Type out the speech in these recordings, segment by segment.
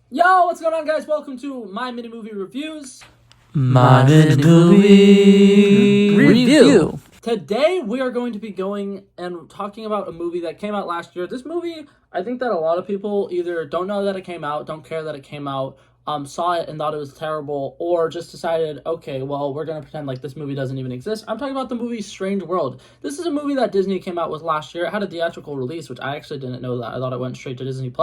Yo, what's going on, guys? Welcome to My Mini Movie Reviews. My Mini Movie Review. Today, we are going to be going and talking about a movie that came out last year. This movie, I think that a lot of people either don't know that it came out, don't care that it came out, saw it and thought it was terrible, or just decided, okay, well, we're going to pretend like this movie doesn't even exist. I'm talking about the movie Strange World. This is a movie that Disney came out with last year. It had a theatrical release, which I actually didn't know that. I thought it went straight to Disney+.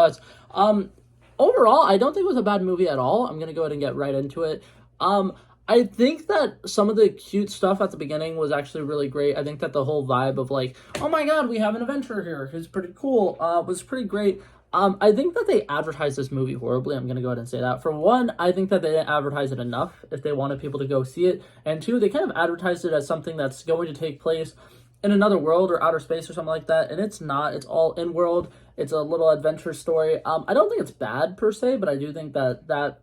Overall, I don't think it was a bad movie at all. I'm gonna go ahead and get right into it. I think that some of the cute stuff at the beginning was actually really great. I think that the whole vibe of like, oh my god, we have an adventurer here who's pretty cool, was pretty great. I think that they advertised this movie horribly. I'm gonna go ahead and say that. For one, I think that they didn't advertise it enough if they wanted people to go see it. And two, they kind of advertised it as something that's going to take place in another world or outer space or something like that, and it's not. It's all in world. It's a little adventure story. I don't think it's bad per se, but I do think that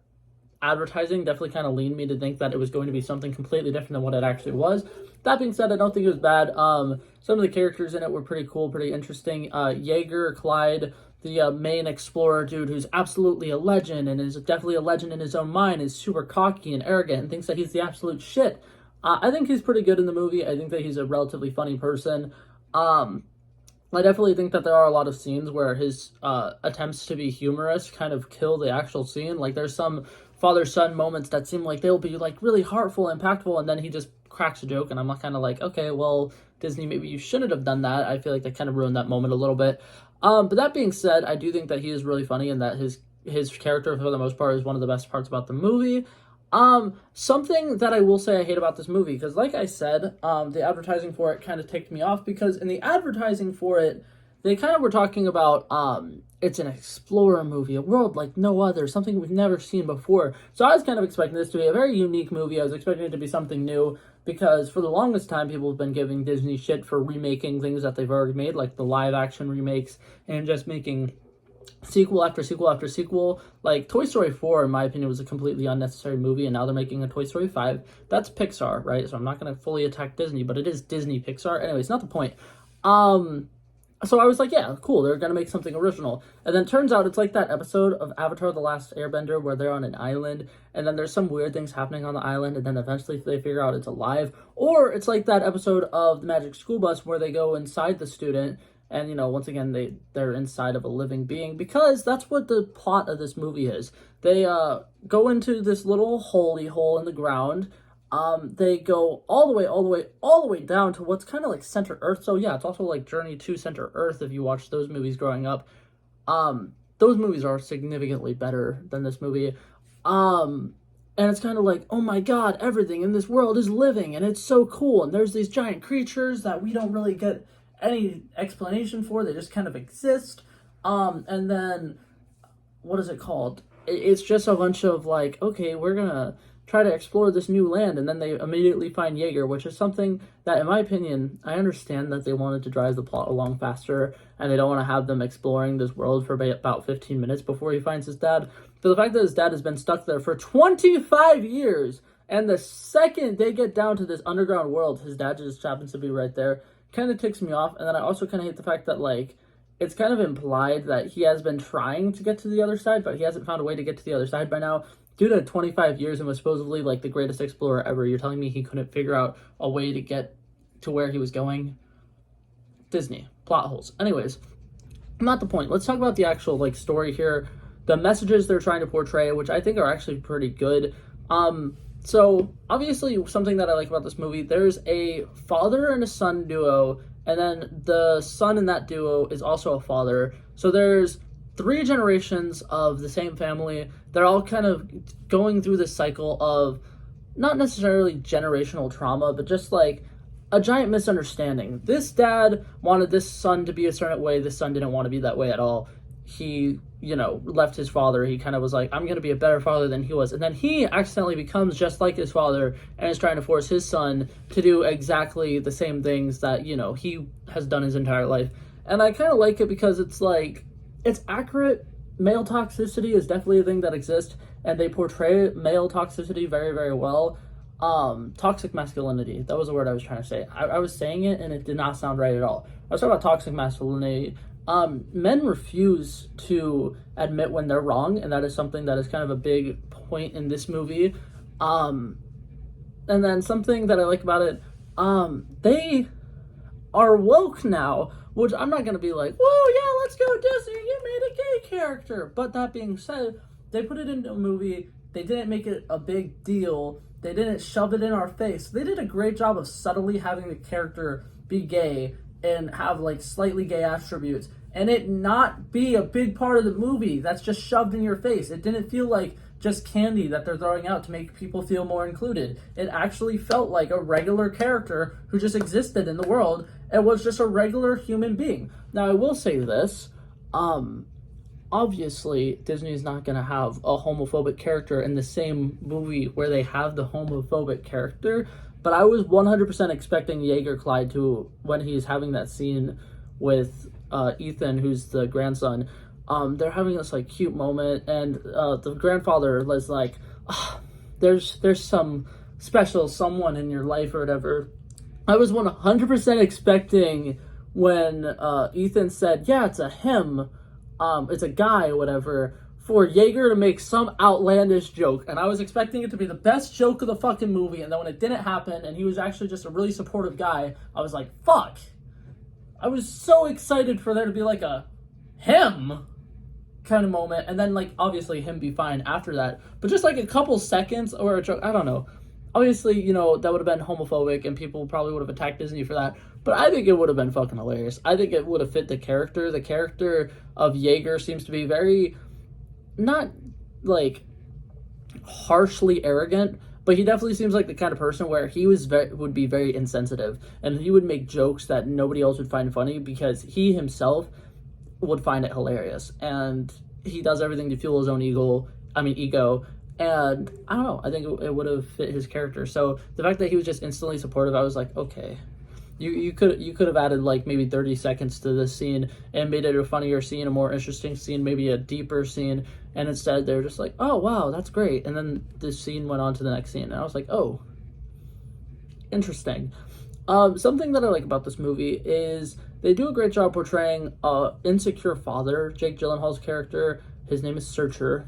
advertising definitely kind of leaned me to think that it was going to be something completely different than what it actually was. That being said, I don't think it was bad. Some of the characters in it were pretty cool, pretty interesting. Jaeger, Clyde, the main explorer dude who's absolutely a legend and is definitely a legend in his own mind, is super cocky and arrogant and thinks that he's the absolute shit. I think he's pretty good in the movie. I think that he's a relatively funny person. I definitely think that there are a lot of scenes where his attempts to be humorous kind of kill the actual scene. Like, there's some father-son moments that seem like they'll be like really heartful, impactful, and then he just cracks a joke, and I'm kind of like, okay, well, Disney, maybe you shouldn't have done that. I feel like they kind of ruined that moment a little bit. But that being said, I do think that he is really funny and that his character, for the most part, is one of the best parts about the movie. Something that I will say I hate about this movie, because like I said, the advertising for it kind of ticked me off, because in the advertising for it, they kind of were talking about, it's an explorer movie, a world like no other, something we've never seen before. So I was kind of expecting this to be a very unique movie. I was expecting it to be something new, because for the longest time, people have been giving Disney shit for remaking things that they've already made, like the live action remakes, and just making sequel after sequel after sequel. Like Toy Story 4, in my opinion, was a completely unnecessary movie, and now they're making a Toy Story 5. That's Pixar, right? So I'm not going to fully attack Disney, but it is Disney Pixar. Anyway, it's not the point. So I was like, yeah, cool, they're going to make something original. And then it turns out it's like that episode of Avatar: The Last Airbender where they're on an island, and then there's some weird things happening on the island, and then eventually they figure out it's alive. Or it's like that episode of The Magic School Bus where they go inside the student, and, you know, once again, they're inside of a living being, because that's what the plot of this movie is. They go into this little holy hole in the ground. They go all the way down to what's kind of like Center Earth. So yeah, it's also like Journey to Center Earth if you watch those movies growing up. Those movies are significantly better than this movie. And it's kind of like, oh my god, everything in this world is living, and it's so cool. And there's these giant creatures that we don't really get any explanation for. They just kind of exist. And then, what is it called? It's just a bunch of like, okay, we're gonna try to explore this new land, and then they immediately find Jaeger, which is something that, in my opinion, I understand that they wanted to drive the plot along faster, and they don't want to have them exploring this world for about 15 minutes before he finds his dad. But the fact that his dad has been stuck there for 25 years, and the second they get down to this underground world, his dad just happens to be right there, kind of ticks me off. And then I also kind of hate the fact that, like, it's kind of implied that he has been trying to get to the other side, but he hasn't found a way to get to the other side by now. Dude had 25 years and was supposedly like the greatest explorer ever. You're telling me he couldn't figure out a way to get to where he was going? Disney. Plot holes. Anyways, not the point. Let's talk about the actual like story here. The messages they're trying to portray, which I think are actually pretty good. So obviously something that I like about this movie, there's a father and a son duo, and then the son in that duo is also a father. So there's three generations of the same family. They're all kind of going through this cycle of not necessarily generational trauma, but just like a giant misunderstanding. This dad wanted this son to be a certain way. This son didn't want to be that way at all. He, you know, left his father. He kind of was like, I'm going to be a better father than he was. And then he accidentally becomes just like his father and is trying to force his son to do exactly the same things that, you know, he has done his entire life. And I kind of like it because it's like, it's accurate. Male toxicity is definitely a thing that exists, and they portray male toxicity very, very well. Toxic masculinity, that was the word I was trying to say. I was saying it and it did not sound right at all. I was talking about toxic masculinity, Men refuse to admit when they're wrong, and that is something that is kind of a big point in this movie. And then something that I like about it, they are woke now, which I'm not gonna be like, whoa, yeah, let's go Disney, you made a gay character. But that being said, they put it into a movie, they didn't make it a big deal, they didn't shove it in our face. They did a great job of subtly having the character be gay and have like slightly gay attributes, and it not be a big part of the movie that's just shoved in your face. It didn't feel like just candy that they're throwing out to make people feel more included. It actually felt like a regular character who just existed in the world and was just a regular human being. Now, I will say this, obviously, Disney's not going to have a homophobic character in the same movie where they have the homophobic character, but I was 100% expecting Jaeger Clyde to, when he's having that scene with Ethan, who's the grandson, they're having this like cute moment, and the grandfather was like, there's some special someone in your life or whatever. I was 100% expecting when Ethan said, yeah, it's a him, it's a guy or whatever, for Jaeger to make some outlandish joke. And I was expecting it to be the best joke of the fucking movie, and then when it didn't happen and he was actually just a really supportive guy, I was like, fuck. I was so excited for there to be like a him kind of moment, and then like obviously him be fine after that, but just like a couple seconds or a joke, I don't know. Obviously, you know, that would have been homophobic and people probably would have attacked Disney for that, but I think it would have been fucking hilarious. I think it would have fit the character. The character of Jaeger seems to be very, not like harshly arrogant, but he definitely seems like the kind of person where he would be very insensitive, and he would make jokes that nobody else would find funny because he himself would find it hilarious, and he does everything to fuel his own ego, and I don't know, I think it would have fit his character. So the fact that he was just instantly supportive, I was like, okay, you could have added like maybe 30 seconds to this scene and made it a funnier scene, a more interesting scene, maybe a deeper scene, and instead they're just like, oh wow, that's great, and then this scene went on to the next scene, and I was like, oh, interesting. Something that I like about this movie is they do a great job portraying a insecure father. Jake Gyllenhaal's character, his name is Searcher.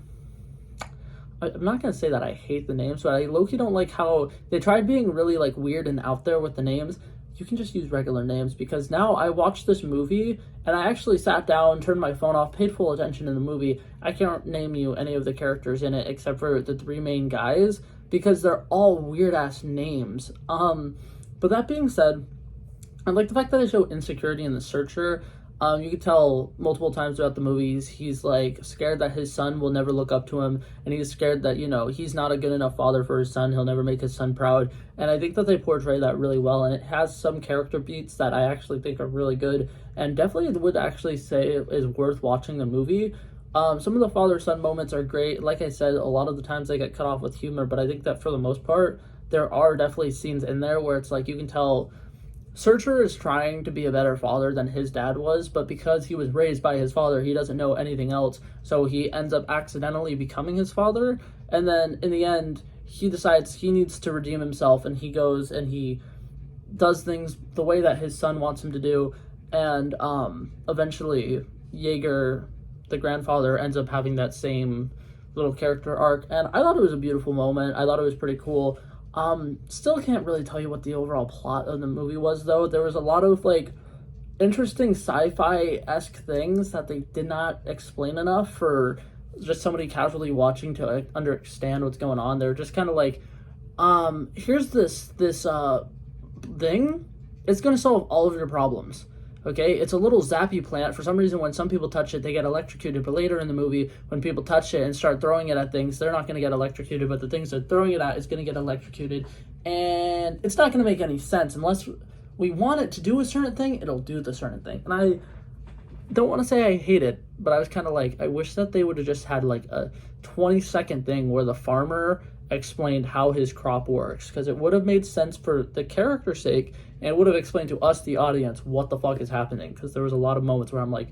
I'm not gonna say that I hate the names, but I low-key don't like how they tried being really like weird and out there with the names. You can just use regular names, because now I watched this movie and I actually sat down, turned my phone off, paid full attention in the movie. I can't name you any of the characters in it except for the three main guys because they're all weird ass names. But that being said, I like the fact that they show insecurity in the Searcher. You can tell multiple times throughout the movies he's like scared that his son will never look up to him, and he's scared that, you know, he's not a good enough father for his son, he'll never make his son proud. And I think that they portray that really well, and it has some character beats that I actually think are really good, and definitely would actually say is worth watching the movie. Some of the father-son moments are great. Like I said, a lot of the times they get cut off with humor, but I think that for the most part, there are definitely scenes in there where it's like you can tell Searcher is trying to be a better father than his dad was, but because he was raised by his father, he doesn't know anything else, so he ends up accidentally becoming his father, and then in the end, he decides he needs to redeem himself, and he goes and he does things the way that his son wants him to do, and eventually Jaeger, the grandfather, ends up having that same little character arc, and I thought it was a beautiful moment. I thought it was pretty cool. Still can't really tell you what the overall plot of the movie was, though. There was a lot of, like, interesting sci-fi-esque things that they did not explain enough for just somebody casually watching to like, understand what's going on. They're just kind of like, here's this thing. It's going to solve all of your problems. Okay, it's a little zappy plant. For some reason, when some people touch it, they get electrocuted. But later in the movie, when people touch it and start throwing it at things, they're not going to get electrocuted, but the things they're throwing it at is going to get electrocuted. And it's not going to make any sense. Unless we want it to do a certain thing, it'll do the certain thing. And I don't want to say I hate it, but I was kind of like, I wish that they would have just had like a 20-second thing where the farmer explained how his crop works, because it would have made sense for the character's sake, and it would have explained to us, the audience, what the fuck is happening, because there was a lot of moments where I'm like,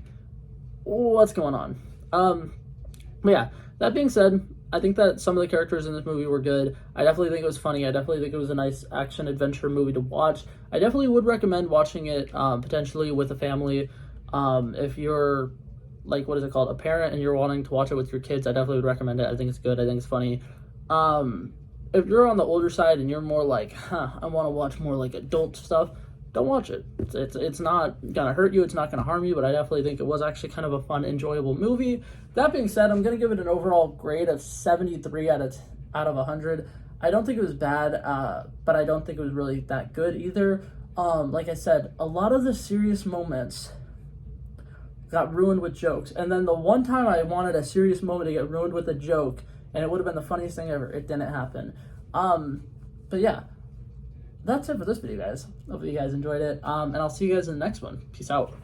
what's going on? But yeah, that being said, I think that some of the characters in this movie were good. I definitely think it was funny. I definitely think it was a nice action adventure movie to watch. I definitely would recommend watching it potentially with a family. If you're like, what is it called, a parent, and you're wanting to watch it with your kids, I definitely would recommend it. I think it's good. I think it's funny. If you're on the older side and you're more like, I want to watch more like adult stuff, don't watch it. It's not gonna hurt you. It's not gonna harm you. But I definitely think it was actually kind of a fun, enjoyable movie. That being said, I'm gonna give it an overall grade of 73 out of 100. I don't think it was bad, but I don't think it was really that good either. Like I said, a lot of the serious moments got ruined with jokes, and then the one time I wanted a serious moment to get ruined with a joke, and it would have been the funniest thing ever, it didn't happen. But yeah, that's it for this video, guys. Hopefully you guys enjoyed it, and I'll see you guys in the next one. Peace out.